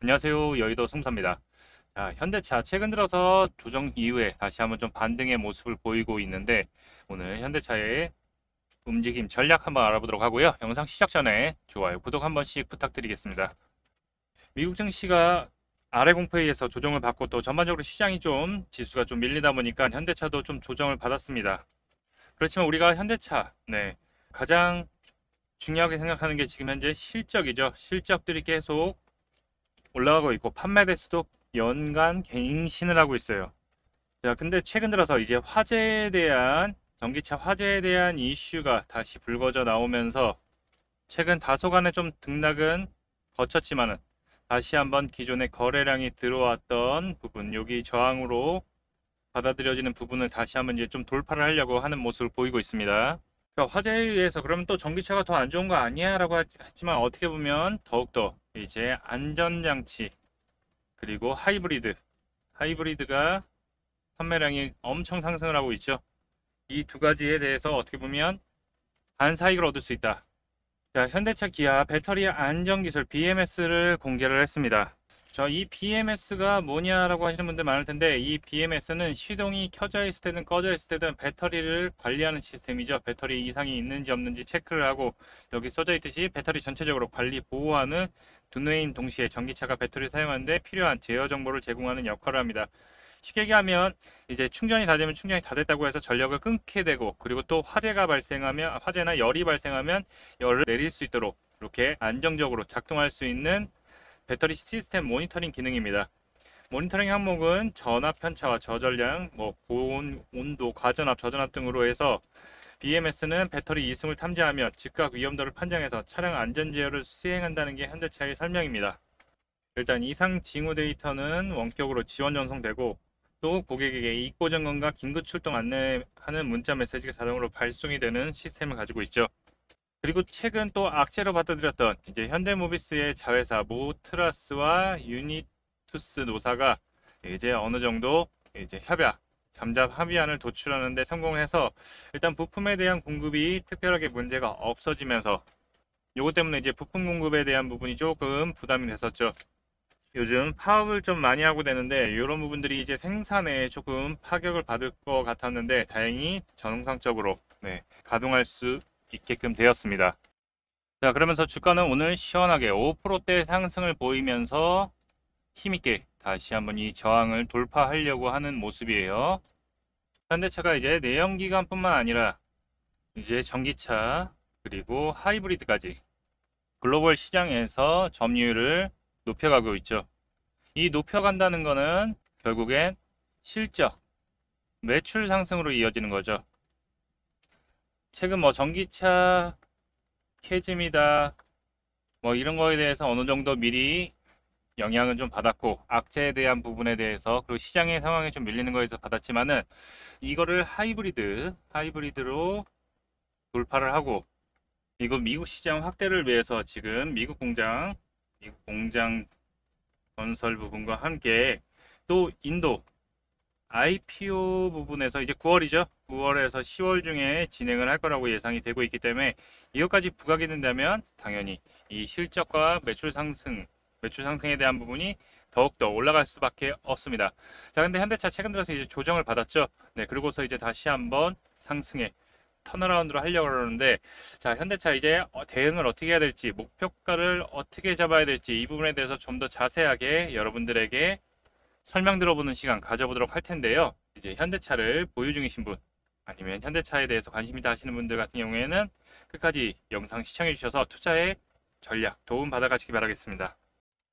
안녕하세요. 여의도 승사입니다. 자, 현대차 최근 들어서 조정 이후에 다시 한번 좀 반등의 모습을 보이고 있는데 오늘 현대차의 움직임 전략 한번 알아보도록 하고요. 영상 시작 전에 좋아요, 구독 한 번씩 부탁드리겠습니다. 미국 증시가 아래 공포에서 조정을 받고 또 전반적으로 시장이 좀 지수가 좀 밀리다 보니까 현대차도 좀 조정을 받았습니다. 그렇지만 우리가 현대차 가장 중요하게 생각하는 게 지금 현재 실적이죠. 실적들이 계속 올라가고 있고 판매 대수도 연간 갱신을 하고 있어요. 자, 근데 최근 들어서 이제 화재에 대한 전기차 화재에 대한 이슈가 다시 불거져 나오면서 최근 다소간의 좀 등락은 거쳤지만은 다시 한번 기존의 거래량이 들어왔던 부분, 여기 저항으로 받아들여지는 부분을 다시 한번 이제 좀 돌파를 하려고 하는 모습을 보이고 있습니다. 그러니까 화재에 의해서 그러면 또 전기차가 더 안 좋은 거 아니야? 라고 했지만 어떻게 보면 더욱더 이제 안전장치 그리고 하이브리드가 판매량이 엄청 상승을 하고 있죠. 이 두 가지에 대해서 어떻게 보면 반사이익을 얻을 수 있다. 자, 현대차 기아 배터리 안전기술 BMS를 공개를 했습니다. 이 BMS가 뭐냐라고 하시는 분들 많을 텐데, 이 BMS는 시동이 켜져 있을 때든 꺼져 있을 때든 배터리를 관리하는 시스템이죠. 배터리 이상이 있는지 없는지 체크를 하고, 여기 써져 있듯이 배터리 전체적으로 관리 보호하는 두뇌인 동시에 전기차가 배터리를 사용하는데 필요한 제어 정보를 제공하는 역할을 합니다. 쉽게 얘기하면 이제 충전이 다 되면 충전이 다 됐다고 해서 전력을 끊게 되고, 그리고 또 화재나 열이 발생하면 열을 내릴 수 있도록 이렇게 안정적으로 작동할 수 있는 배터리 시스템 모니터링 기능입니다. 모니터링 항목은 전압 편차와 저전량, 고온, 온도, 과전압, 저전압 등으로 해서 BMS는 배터리 이승을 탐지하며 즉각 위험도를 판정해서 차량 안전 제어를 수행한다는 게 현대차의 설명입니다. 일단 이상 징후 데이터는 원격으로 지원 전송되고, 또 고객에게 이고 점검과 긴급 출동 안내하는 문자 메시지가 자동으로 발송이 되는 시스템을 가지고 있죠. 그리고 최근 또 악재로 받아들였던 이제 현대모비스의 자회사 모트라스와 유니투스 노사가 이제 어느 정도 이제 잠잡 합의안을 도출하는데 성공해서 일단 부품에 대한 공급이 특별하게 문제가 없어지면서 이것 때문에 이제 부품 공급에 대한 부분이 조금 부담이 됐었죠. 요즘 파업을 좀 많이 하고 되는데 이런 부분들이 이제 생산에 조금 파격을 받을 것 같았는데 다행히 정상적으로 가동할 수 있게끔 되었습니다. 자, 그러면서 주가는 오늘 시원하게 5%대 상승을 보이면서 힘있게 다시 한번 이 저항을 돌파하려고 하는 모습이에요. 현대차가 이제 내연기관뿐만 아니라 이제 전기차 그리고 하이브리드까지 글로벌 시장에서 점유율을 높여가고 있죠. 이 높여간다는 거는 결국엔 실적, 매출 상승으로 이어지는 거죠. 최근 전기차 캐즘이다 이런 거에 대해서 어느 정도 미리 영향은 좀 받았고, 악재에 대한 부분에 대해서 그리고 시장의 상황에 좀 밀리는 거에서 받았지만은 이거를 하이브리드로 돌파를 하고, 이거 미국 시장 확대를 위해서 지금 미국 공장 건설 부분과 함께 또 인도 IPO 부분에서 이제 9월이죠. 9월에서 10월 중에 진행을 할 거라고 예상이 되고 있기 때문에 이것까지 부각이 된다면 당연히 이 실적과 매출 상승에 대한 부분이 더욱더 올라갈 수밖에 없습니다. 자, 근데 현대차 최근 들어서 이제 조정을 받았죠. 그리고서 이제 다시 한번 상승에 턴어라운드로 하려고 그러는데, 자, 현대차 이제 대응을 어떻게 해야 될지, 목표가를 어떻게 잡아야 될지 이 부분에 대해서 좀 더 자세하게 여러분들에게 설명 들어보는 시간 가져보도록 할 텐데요. 이제 현대차를 보유 중이신 분 아니면 현대차에 대해서 관심 있다 하시는 분들 같은 경우에는 끝까지 영상 시청해 주셔서 투자에 전략 도움 받아 가시기 바라겠습니다.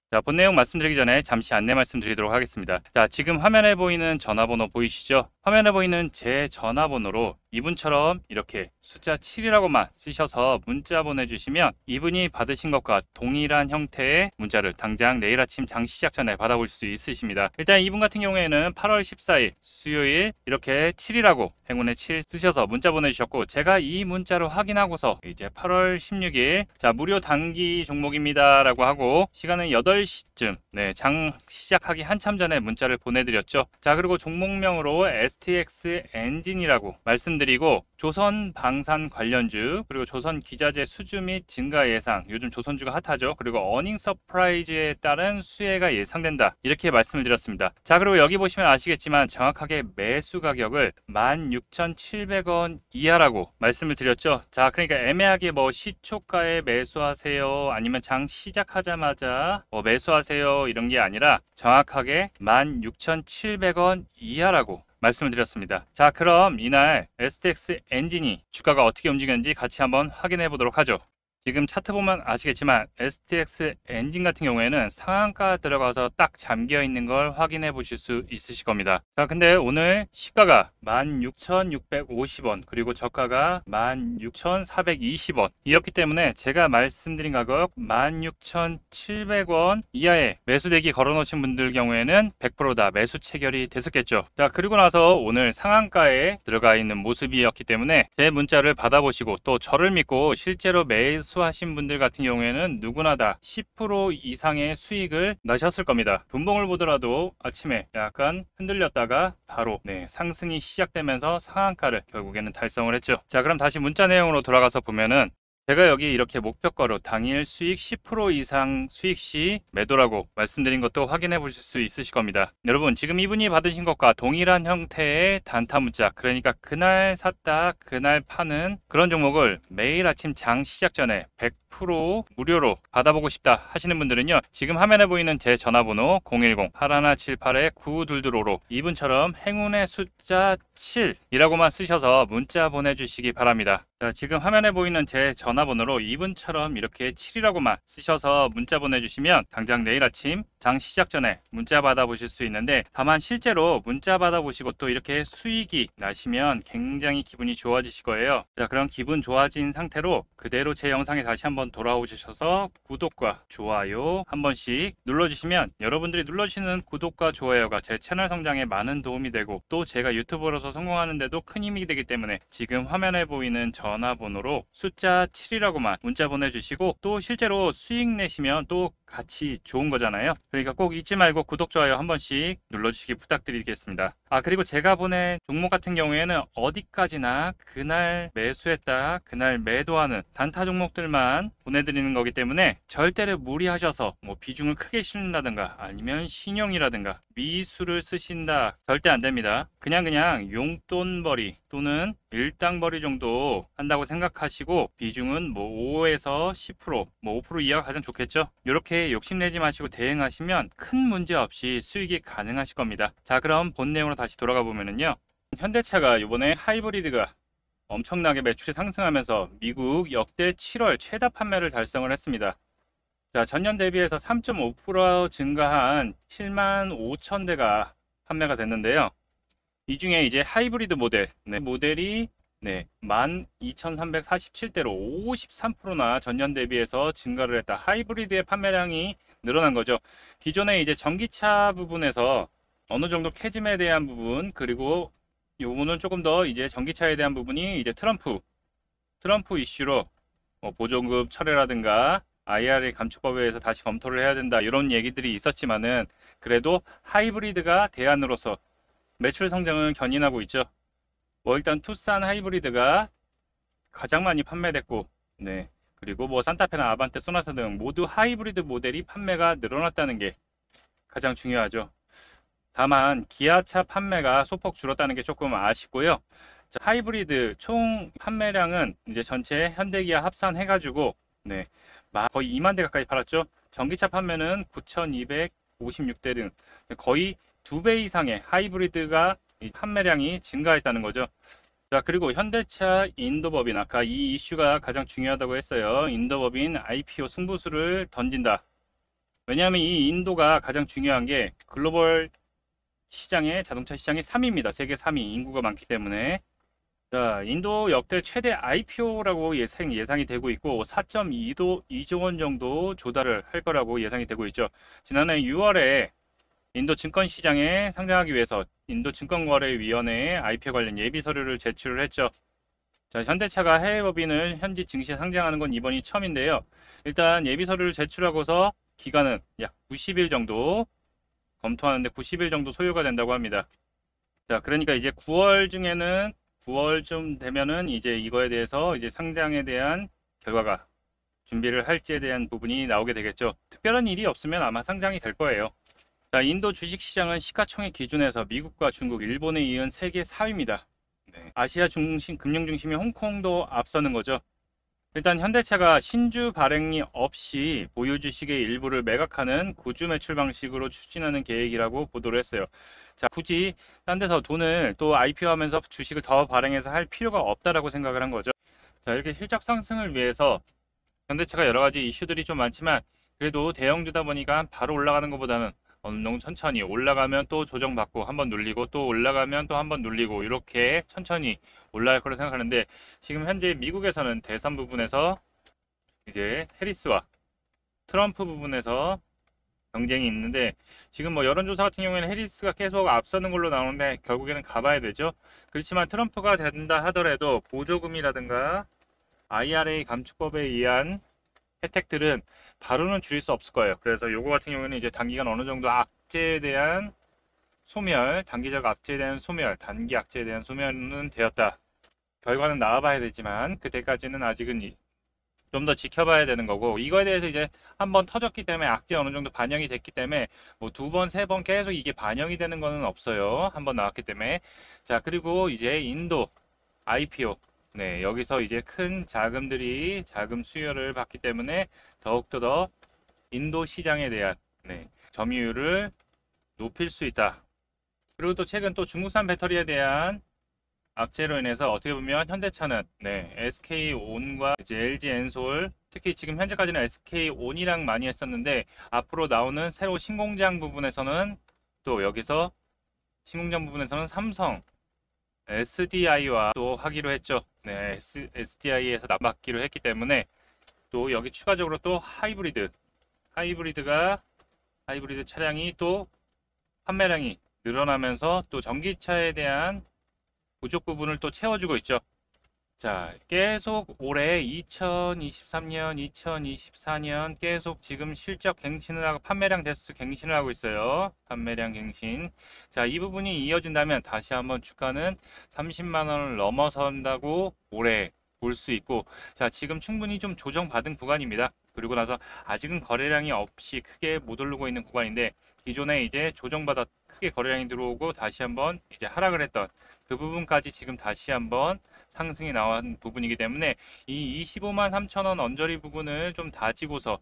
자, 본 내용 말씀드리기 전에 잠시 안내 말씀드리도록 하겠습니다. 자, 지금 화면에 보이는 전화번호 보이시죠? 화면에 보이는 제 전화번호로 이분처럼 이렇게 숫자 7이라고만 쓰셔서 문자 보내주시면 이분이 받으신 것과 동일한 형태의 문자를 당장 내일 아침 장 시작 전에 받아볼 수 있으십니다. 일단 이분 같은 경우에는 8월 14일 수요일 이렇게 7이라고 행운의 7 쓰셔서 문자 보내주셨고, 제가 이 문자를 확인하고서 이제 8월 16일 자, 무료 단기 종목입니다 라고 하고 시간은 8시쯤 장 시작하기 한참 전에 문자를 보내드렸죠. 자, 그리고 종목명으로 STX 엔진이라고 말씀드렸습니다. 말씀드리고 조선 방산 관련주 그리고 조선 기자재 수주 및 증가 예상, 요즘 조선주가 핫하죠. 그리고 어닝 서프라이즈에 따른 수혜가 예상된다, 이렇게 말씀을 드렸습니다. 자, 그리고 여기 보시면 아시겠지만 정확하게 매수 가격을 16,700원 이하라고 말씀을 드렸죠. 자, 그러니까 애매하게 뭐 시초가에 매수하세요, 아니면 장 시작하자마자 뭐 매수하세요, 이런 게 아니라 정확하게 16,700원 이하라고 말씀을 드렸습니다. 자, 그럼 이날 STX 엔진이 주가가 어떻게 움직였는지 같이 한번 확인해 보도록 하죠. 지금 차트 보면 아시겠지만 STX 엔진 같은 경우에는 상한가 들어가서 딱 잠겨 있는 걸 확인해 보실 수 있으실 겁니다. 자, 근데 오늘 시가가 16,650원 그리고 저가가 16,420원 이었기 때문에 제가 말씀드린 가격 16,700원 이하에 매수대기 걸어 놓으신 분들 경우에는 100% 다 매수 체결이 됐었겠죠. 자, 그리고 나서 오늘 상한가에 들어가 있는 모습이었기 때문에 제 문자를 받아보시고 또 저를 믿고 실제로 매수 하신 분들 같은 경우에는 누구나 다 10% 이상의 수익을 나셨을 겁니다. 분봉을 보더라도 아침에 약간 흔들렸다가 바로 상승이 시작되면서 상한가를 결국에는 달성을 했죠. 자, 그럼 다시 문자 내용으로 돌아가서 보면은 제가 여기 이렇게 목표가로 당일 수익 10% 이상 수익 시 매도라고 말씀드린 것도 확인해 보실 수 있으실 겁니다. 여러분, 지금 이분이 받으신 것과 동일한 형태의 단타 문자, 그러니까 그날 샀다 그날 파는 그런 종목을 매일 아침 장 시작 전에 100% 무료로 받아보고 싶다 하시는 분들은요, 지금 화면에 보이는 제 전화번호 010-8178-9222로 이분처럼 행운의 숫자 7이라고만 쓰셔서 문자 보내주시기 바랍니다. 자, 지금 화면에 보이는 제 전화번호로 이분처럼 이렇게 7이라고만 쓰셔서 문자 보내주시면 당장 내일 아침 장 시작 전에 문자 받아보실 수 있는데, 다만 실제로 문자 받아보시고 또 이렇게 수익이 나시면 굉장히 기분이 좋아지실 거예요. 자, 그럼 기분 좋아진 상태로 그대로 제 영상에 다시 한번 돌아오셔서 구독과 좋아요 한 번씩 눌러주시면 여러분들이 눌러주시는 구독과 좋아요가 제 채널 성장에 많은 도움이 되고 또 제가 유튜버로서 성공하는 데도 큰 힘이 되기 때문에 지금 화면에 보이는 전화번호로 숫자 7이라고만 문자 보내주시고 또 실제로 수익 내시면 또 같이 좋은 거잖아요. 그러니까 꼭 잊지 말고 구독, 좋아요 한 번씩 눌러주시기 부탁드리겠습니다. 아, 그리고 제가 보낸 종목 같은 경우에는 어디까지나 그날 매수했다 그날 매도하는 단타 종목들만 보내드리는 거기 때문에 절대로 무리하셔서 뭐 비중을 크게 실는다든가 아니면 신용이라든가 미수를 쓰신다 절대 안 됩니다. 그냥 용돈벌이 또는 일당벌이 정도 한다고 생각하시고 비중은 뭐 5에서 10%, 뭐 5% 이하가 가장 좋겠죠. 이렇게 욕심내지 마시고 대응하시면 큰 문제 없이 수익이 가능하실 겁니다. 자, 그럼 본 내용으로 다시 돌아가 보면은요, 현대차가 이번에 하이브리드가 엄청나게 매출이 상승하면서 미국 역대 7월 최다 판매를 달성을 했습니다. 자, 전년 대비해서 3.5% 증가한 75,000대가 판매가 됐는데요. 이 중에 이제 하이브리드 모델, 모델이 12,347대로 53%나 전년 대비해서 증가를 했다. 하이브리드의 판매량이 늘어난 거죠. 기존에 이제 전기차 부분에서 어느 정도 캐즘에 대한 부분, 그리고 요거는 조금 더 이제 전기차에 대한 부분이 이제 트럼프 이슈로 보조금 철회라든가 IRA 감축법에 의해서 다시 검토를 해야 된다, 이런 얘기들이 있었지만은 그래도 하이브리드가 대안으로서 매출 성장을 견인하고 있죠. 뭐 일단 투싼 하이브리드가 가장 많이 판매됐고, 그리고 뭐 산타페나 아반떼, 소나타 등 모두 하이브리드 모델이 판매가 늘어났다는 게 가장 중요하죠. 다만 기아차 판매가 소폭 줄었다는 게 조금 아쉽고요. 자, 하이브리드 총 판매량은 이제 전체 현대기아 합산해가지고 거의 2만 대 가까이 팔았죠. 전기차 판매는 9,256대 등 거의 2배 이상의 하이브리드가 판매량이 증가했다는 거죠. 자, 그리고 현대차 인도법인, 아까 이 이슈가 가장 중요하다고 했어요. 인도법인 IPO 승부수를 던진다. 왜냐하면 이 인도가 가장 중요한 게 글로벌 시장의 자동차 시장이 3위입니다. 세계 3위, 인구가 많기 때문에. 자, 인도 역대 최대 IPO라고 예상이 되고 있고 4.2조 원 정도 조달을 할 거라고 예상이 되고 있죠. 지난해 6월에 인도 증권시장에 상장하기 위해서 인도증권거래위원회에 IPO 관련 예비 서류를 제출을 했죠. 자, 현대차가 해외 법인을 현지 증시에 상장하는 건 이번이 처음인데요. 일단 예비 서류를 제출하고서 기간은 약 90일 정도 검토하는데 90일 정도 소요가 된다고 합니다. 자, 그러니까 이제 9월 중에는 9월쯤 되면은 이제 이거에 대해서 이제 상장에 대한 결과가 준비를 할지에 대한 부분이 나오게 되겠죠. 특별한 일이 없으면 아마 상장이 될 거예요. 자, 인도 주식시장은 시가총액 기준에서 미국과 중국, 일본에 이은 세계 4위입니다. 네. 아시아 중심, 금융 중심이 홍콩도 앞서는 거죠. 일단 현대차가 신주 발행이 없이 보유 주식의 일부를 매각하는 구주 매출 방식으로 추진하는 계획이라고 보도를 했어요. 자, 굳이 딴 데서 돈을 또 IPO 하면서 주식을 더 발행해서 할 필요가 없다라고 생각을 한 거죠. 자, 이렇게 실적 상승을 위해서 현대차가 여러 가지 이슈들이 좀 많지만 그래도 대형주다 보니까 바로 올라가는 것보다는 어느 정도 천천히 올라가면 또 조정받고 한번 눌리고 또 올라가면 또 한번 눌리고 이렇게 천천히 올라갈 거로 생각하는데 지금 현재 미국에서는 대선 부분에서 이제 해리스와 트럼프 부분에서 경쟁이 있는데 지금 뭐 여론조사 같은 경우에는 해리스가 계속 앞서는 걸로 나오는데 결국에는 가봐야 되죠. 그렇지만 트럼프가 된다 하더라도 보조금이라든가 IRA 감축법에 의한 혜택들은 바로는 줄일 수 없을 거예요. 그래서 요거 같은 경우에는 이제 단기간 어느 정도 악재에 대한 소멸, 단기적 악재에 대한 소멸, 단기 악재에 대한 소멸은 되었다. 결과는 나와봐야 되지만 그때까지는 아직은 좀 더 지켜봐야 되는 거고 이거에 대해서 이제 한번 터졌기 때문에 악재 어느 정도 반영이 됐기 때문에 뭐 두 번, 세 번 계속 이게 반영이 되는 거는 없어요. 한번 나왔기 때문에. 자, 그리고 이제 인도 IPO 네, 여기서 이제 큰 자금들이 자금 수요를 받기 때문에 더욱더 더 인도 시장에 대한 점유율을 높일 수 있다. 그리고 또 최근 또 중국산 배터리에 대한 악재로 인해서 어떻게 보면 현대차는 SK온과 이제 LG 엔솔 특히 지금 현재까지는 SK온이랑 많이 했었는데 앞으로 나오는 새로 신공장 부분에서는 또 여기서 신공장 부분에서는 삼성 SDI와 또 하기로 했죠. 네, SDI에서 남받기로 했기 때문에 또 여기 추가적으로 또 하이브리드 차량이 또 판매량이 늘어나면서 또 전기차에 대한 부족 부분을 또 채워주고 있죠. 자, 계속 올해 2023년, 2024년 계속 지금 실적 갱신을 하고 판매량 대수 갱신을 하고 있어요. 판매량 갱신. 자, 이 부분이 이어진다면 다시 한번 주가는 30만 원을 넘어선다고 올해 볼 수 있고 자, 지금 충분히 좀 조정받은 구간입니다. 그리고 나서 아직은 거래량이 없이 크게 못 오르고 있는 구간인데 기존에 이제 조정받아 크게 거래량이 들어오고 다시 한번 이제 하락을 했던 그 부분까지 지금 다시 한번 상승이 나온 부분이기 때문에 이 25만 3천 원 언저리 부분을 좀 다지고서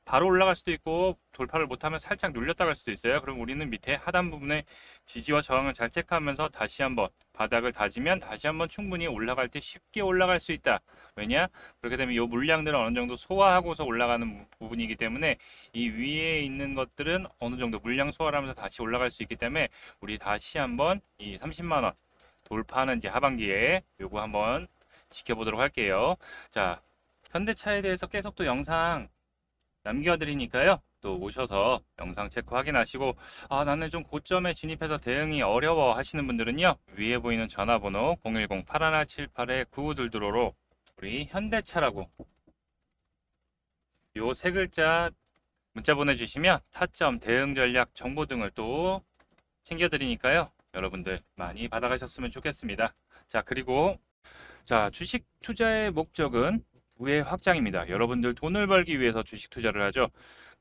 바로 올라갈 수도 있고 돌파를 못하면 살짝 눌렸다 갈 수도 있어요. 그럼 우리는 밑에 하단 부분에 지지와 저항을 잘 체크하면서 다시 한번 바닥을 다지면 다시 한번 충분히 올라갈 때 쉽게 올라갈 수 있다. 왜냐? 그렇게 되면 이 물량들을 어느 정도 소화하고서 올라가는 부분이기 때문에 이 위에 있는 것들은 어느 정도 물량 소화를 하면서 다시 올라갈 수 있기 때문에 우리 다시 한번 이 30만 원 돌파하는 이제 하반기에 요거 한번 지켜보도록 할게요. 자, 현대차에 대해서 계속 또 영상 남겨드리니까요. 또 오셔서 영상 체크 확인하시고 나는 좀 고점에 진입해서 대응이 어려워 하시는 분들은요. 위에 보이는 전화번호 010-8178-9922로 우리 현대차라고 요 세 글자 문자 보내주시면 타점, 대응 전략, 정보 등을 또 챙겨드리니까요. 여러분들 많이 받아가셨으면 좋겠습니다. 자, 그리고 자, 주식 투자의 목적은 부의 확장입니다. 여러분들 돈을 벌기 위해서 주식 투자를 하죠.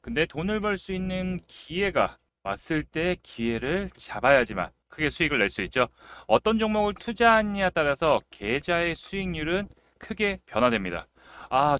근데 돈을 벌 수 있는 기회가 왔을 때 기회를 잡아야지만 크게 수익을 낼 수 있죠. 어떤 종목을 투자하느냐에 따라서 계좌의 수익률은 크게 변화됩니다.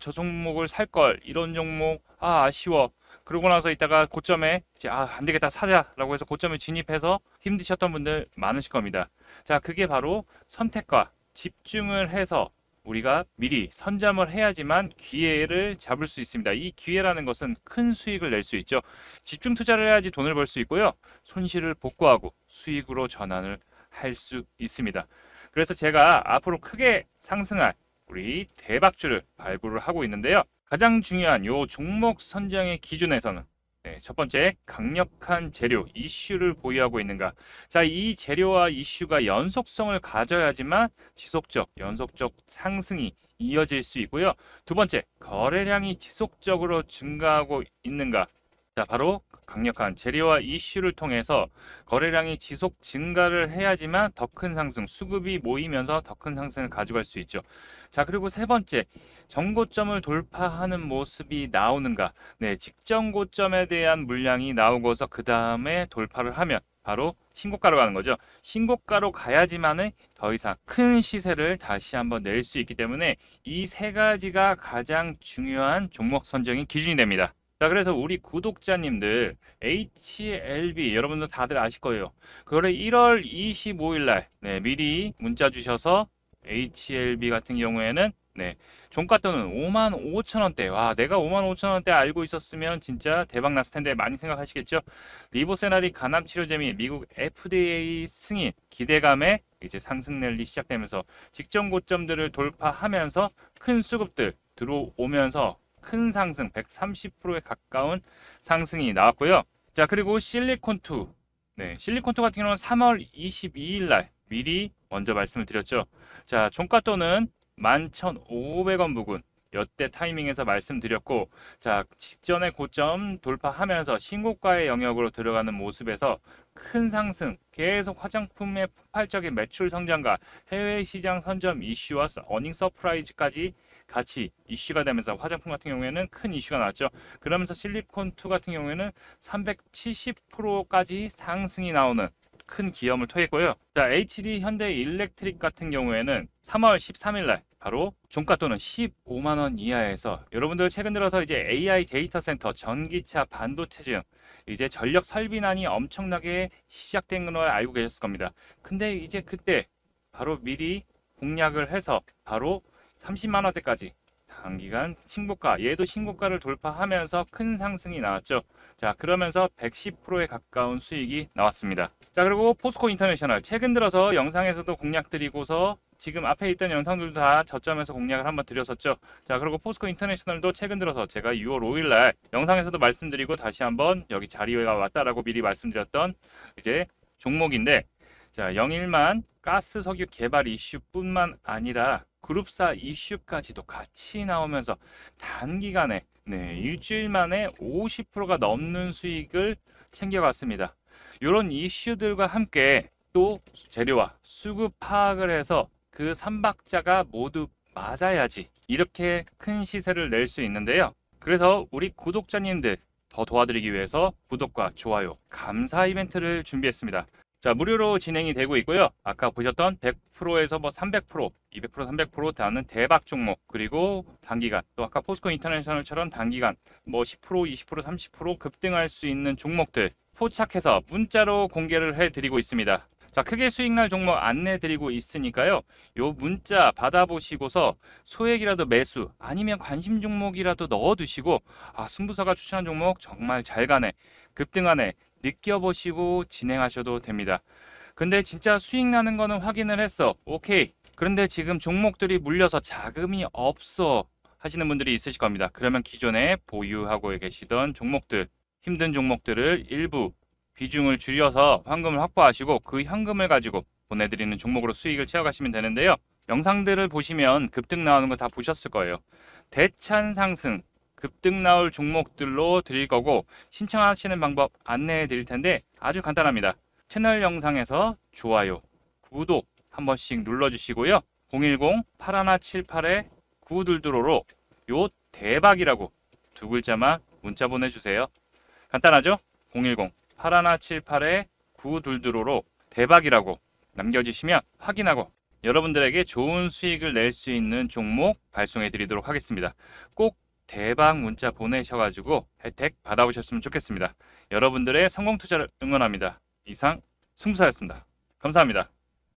저 종목을 살 걸, 이런 종목, 아쉬워. 그러고 나서 이따가 고점에 이제 안 되겠다 사자라고 해서 고점에 진입해서 힘드셨던 분들 많으실 겁니다. 자, 그게 바로 선택과 집중을 해서 우리가 미리 선점을 해야지만 기회를 잡을 수 있습니다. 이 기회라는 것은 큰 수익을 낼 수 있죠. 집중 투자를 해야지 돈을 벌 수 있고요. 손실을 복구하고 수익으로 전환을 할 수 있습니다. 그래서 제가 앞으로 크게 상승할 우리 대박주를 발굴을 하고 있는데요. 가장 중요한 요 종목 선정의 기준에서는 첫 번째, 강력한 재료, 이슈를 보유하고 있는가. 자, 이 재료와 이슈가 연속성을 가져야지만 지속적, 연속적 상승이 이어질 수 있고요. 두 번째, 거래량이 지속적으로 증가하고 있는가. 자, 바로 강력한 재료와 이슈를 통해서 거래량이 지속 증가를 해야지만 더 큰 상승, 수급이 모이면서 더 큰 상승을 가져갈 수 있죠. 자, 그리고 세 번째, 정고점을 돌파하는 모습이 나오는가? 네, 직전 고점에 대한 물량이 나오고서 그 다음에 돌파를 하면 바로 신고가로 가는 거죠. 신고가로 가야지만은 더 이상 큰 시세를 다시 한번 낼 수 있기 때문에 이 세 가지가 가장 중요한 종목 선정의 기준이 됩니다. 자, 그래서 우리 구독자님들 HLB 여러분들 다들 아실 거예요. 그거를 1월 25일 날 미리 문자 주셔서 HLB 같은 경우에는 종가 또는 55,000원대. 와, 내가 55,000원대 알고 있었으면 진짜 대박 났을 텐데 많이 생각하시겠죠? 리보세라리 간암 치료제 및 미국 FDA 승인 기대감에 이제 상승 랠리 시작되면서 직전 고점들을 돌파하면서 큰 수급들 들어오면서 큰 상승 130%에 가까운 상승이 나왔고요. 자, 그리고 실리콘2 실리콘2 같은 경우는 3월 22일 날 미리 먼저 말씀을 드렸죠. 자, 종가 또는 11,500원 부근 여태 타이밍에서 말씀드렸고, 자, 직전의 고점 돌파하면서 신고가의 영역으로 들어가는 모습에서 큰 상승, 계속 화장품의 폭발적인 매출 성장과 해외 시장 선점 이슈와 어닝 서프라이즈까지 같이 이슈가 되면서 화장품 같은 경우에는 큰 이슈가 나왔죠. 그러면서 실리콘2 같은 경우에는 370%까지 상승이 나오는 큰 기염을 토했고요. 자, HD 현대 일렉트릭 같은 경우에는 3월 13일 날 바로 종가 또는 15만 원 이하에서 여러분들 최근 들어서 이제 AI 데이터 센터, 전기차, 반도체 등 이제 전력 설비난이 엄청나게 시작된 걸 알고 계셨을 겁니다. 근데 이제 그때 바로 미리 공략을 해서 바로 30만 원대까지 단기간 신고가, 얘도 신고가를 돌파하면서 큰 상승이 나왔죠. 자, 그러면서 110%에 가까운 수익이 나왔습니다. 자, 그리고 포스코 인터내셔널 최근 들어서 영상에서도 공략 드리고서 지금 앞에 있던 영상들도 다 저점에서 공략을 한번 드렸었죠. 자, 그리고 포스코 인터내셔널도 최근 들어서 제가 6월 5일 날 영상에서도 말씀드리고 다시 한번 여기 자리가 왔다라고 미리 말씀드렸던 이제 종목인데, 자, 영일만 가스 석유 개발 이슈뿐만 아니라 그룹사 이슈까지도 같이 나오면서 단기간에 일주일 만에 50%가 넘는 수익을 챙겨갔습니다. 이런 이슈들과 함께 또 재료와 수급 파악을 해서 그 3박자가 모두 맞아야지 이렇게 큰 시세를 낼 수 있는데요. 그래서 우리 구독자님들 더 도와드리기 위해서 구독과 좋아요, 감사 이벤트를 준비했습니다. 자, 무료로 진행이 되고 있고요. 아까 보셨던 100%에서 300%, 200%, 300% 다는 대박 종목, 그리고 단기간, 또 아까 포스코 인터내셔널처럼 단기간 10%, 20%, 30% 급등할 수 있는 종목들 포착해서 문자로 공개를 해드리고 있습니다. 자, 크게 수익 날 종목 안내 드리고 있으니까요. 요 문자 받아보시고서 소액이라도 매수 아니면 관심 종목이라도 넣어두시고, 아, 승부사가 추천한 종목 정말 잘 가네, 급등하네 느껴보시고 진행하셔도 됩니다. 근데 진짜 수익 나는 거는 확인을 했어. 오케이. 그런데 지금 종목들이 물려서 자금이 없어 하시는 분들이 있으실 겁니다. 그러면 기존에 보유하고 계시던 종목들, 힘든 종목들을 일부 비중을 줄여서 현금을 확보하시고 그 현금을 가지고 보내드리는 종목으로 수익을 채워가시면 되는데요. 영상들을 보시면 급등 나오는 거 다 보셨을 거예요. 대찬 상승, 급등 나올 종목들로 드릴 거고, 신청하시는 방법 안내해 드릴 텐데 아주 간단합니다. 채널 영상에서 좋아요, 구독 한 번씩 눌러주시고요. 010-8178-9222로 요 대박이라고 두 글자만 문자 보내주세요. 간단하죠? 010-8178-9222로 대박이라고 남겨주시면 확인하고 여러분들에게 좋은 수익을 낼 수 있는 종목 발송해 드리도록 하겠습니다. 꼭 대박 문자 보내셔가지고 혜택 받아보셨으면 좋겠습니다. 여러분들의 성공 투자를 응원합니다. 이상 승부사였습니다. 감사합니다.